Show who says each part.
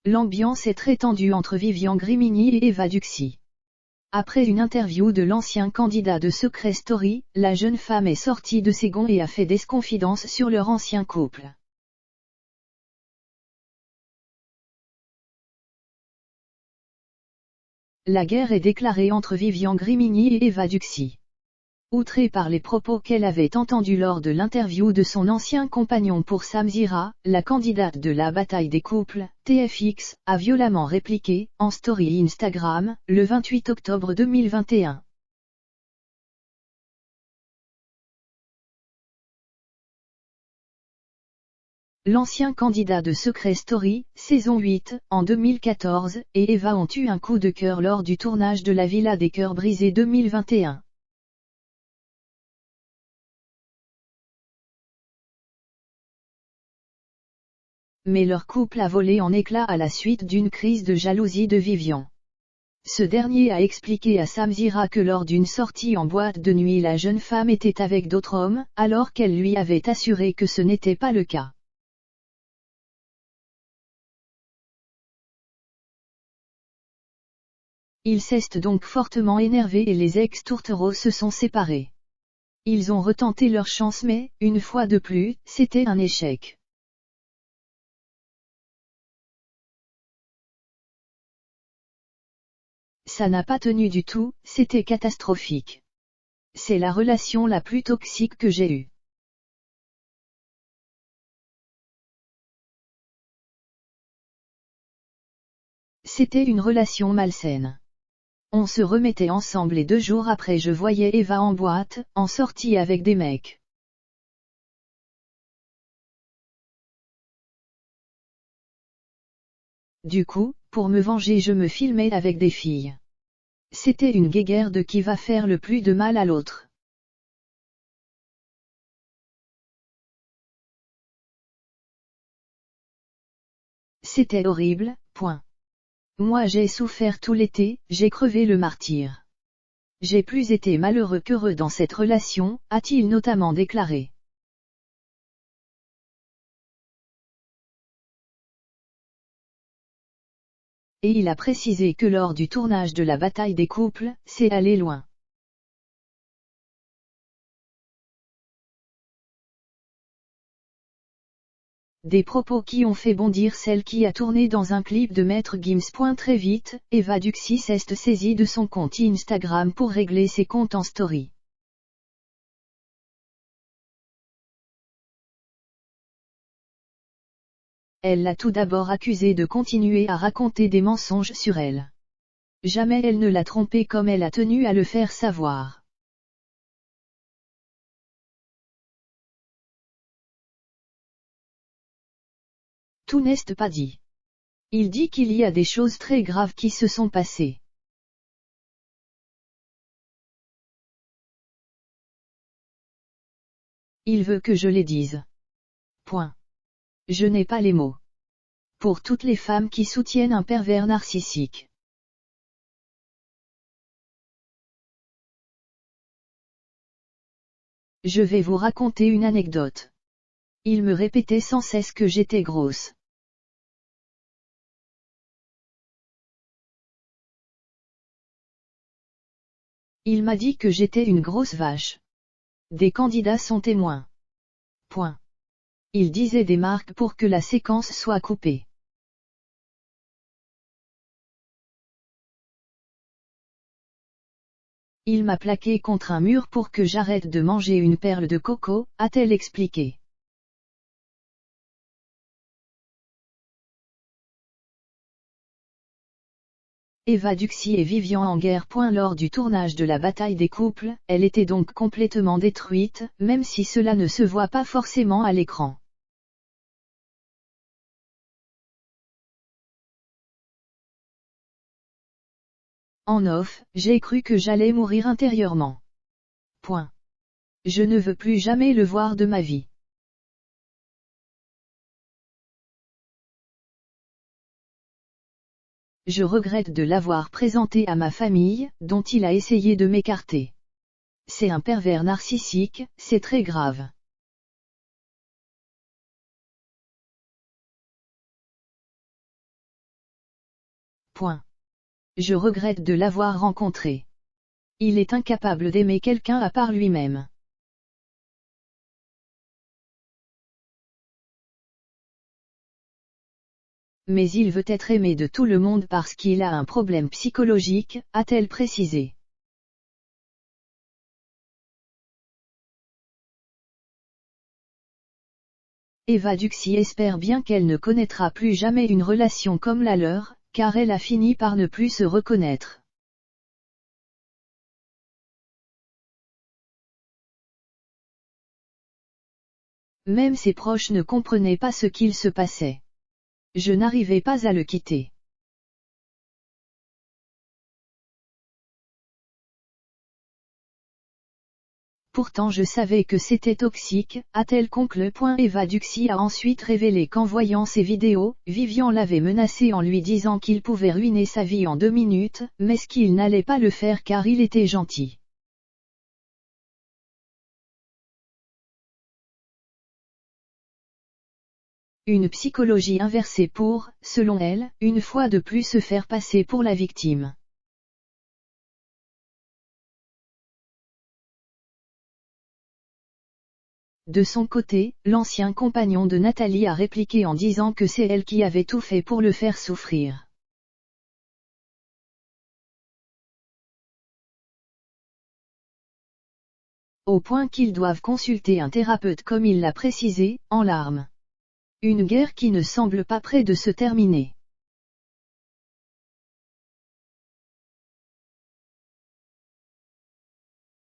Speaker 1: L'ambiance est très tendue entre Vivian Grimigny et Eva Duxy. Après une interview de l'ancien candidat de Secret Story, la jeune femme est sortie de ses gonds et a fait des confidences sur leur ancien couple. La guerre est déclarée entre Vivian Grimigny et Eva Duxy. Outrée par les propos qu'elle avait entendus lors de l'interview de son ancien compagnon pour Samzira, la candidate de la bataille des couples, TFX, a violemment répliqué, en story Instagram, le 28 octobre 2021. L'ancien candidat de Secret Story, saison 8, en 2014, et Eva ont eu un coup de cœur lors du tournage de La Villa des Cœurs Brisés 2021. Mais leur couple a volé en éclats à la suite d'une crise de jalousie de Vivian. Ce dernier a expliqué à Samzira que lors d'une sortie en boîte de nuit la jeune femme était avec d'autres hommes, alors qu'elle lui avait assuré que ce n'était pas le cas. Ils s'est donc fortement énervés et les ex-tourtereaux se sont séparés. Ils ont retenté leur chance mais, une fois de plus, c'était un échec. Ça n'a pas tenu du tout, c'était catastrophique. C'est la relation la plus toxique que j'ai eue. C'était une relation malsaine. On se remettait ensemble et 2 jours après je voyais Eva en boîte, en sortie avec des mecs. Du coup, pour me venger je me filmais avec des filles. C'était une guéguerre de qui va faire le plus de mal à l'autre. C'était horrible, point. Moi j'ai souffert tout l'été, j'ai crevé le martyr. J'ai plus été malheureux qu'heureux dans cette relation, a-t-il notamment déclaré. Et il a précisé que lors du tournage de la bataille des couples, c'est allé loin. Des propos qui ont fait bondir celle qui a tourné dans un clip de Maître Gims. Très vite, Eva Duxy s'est saisie de son compte Instagram pour régler ses comptes en story. Elle l'a tout d'abord accusé de continuer à raconter des mensonges sur elle. Jamais elle ne l'a trompé comme elle a tenu à le faire savoir. Tout n'est pas dit. Il dit qu'il y a des choses très graves qui se sont passées. Il veut que je les dise. Point. Je n'ai pas les mots. Pour toutes les femmes qui soutiennent un pervers narcissique. Je vais vous raconter une anecdote. Il me répétait sans cesse que j'étais grosse. Il m'a dit que j'étais une grosse vache. Des candidats sont témoins. Point. Il disait des marques pour que la séquence soit coupée. Il m'a plaqué contre un mur pour que j'arrête de manger une perle de coco, a-t-elle expliqué. Eva Duxy et Vivian en guerre. Lors du tournage de la bataille des couples, elle était donc complètement détruite, même si cela ne se voit pas forcément à l'écran. En off, j'ai cru que j'allais mourir intérieurement. Point. Je ne veux plus jamais le voir de ma vie. Je regrette de l'avoir présenté à ma famille, dont il a essayé de m'écarter. C'est un pervers narcissique, c'est très grave. Point. Je regrette de l'avoir rencontré. Il est incapable d'aimer quelqu'un à part lui-même. Mais il veut être aimé de tout le monde parce qu'il a un problème psychologique, a-t-elle précisé. Eva Duxy espère bien qu'elle ne connaîtra plus jamais une relation comme la leur, car elle a fini par ne plus se reconnaître. Même ses proches ne comprenaient pas ce qu'il se passait. Je n'arrivais pas à le quitter. Pourtant je savais que c'était toxique, a-t-elle conclu. Eva Duxy a ensuite révélé qu'en voyant ces vidéos, Vivian l'avait menacé en lui disant qu'il pouvait ruiner sa vie en 2 minutes, mais qu'il n'allait pas le faire car il était gentil. Une psychologie inversée pour, selon elle, une fois de plus se faire passer pour la victime. De son côté, l'ancien compagnon de Nathalie a répliqué en disant que c'est elle qui avait tout fait pour le faire souffrir. Au point qu'ils doivent consulter un thérapeute comme il l'a précisé, en larmes. Une guerre qui ne semble pas près de se terminer.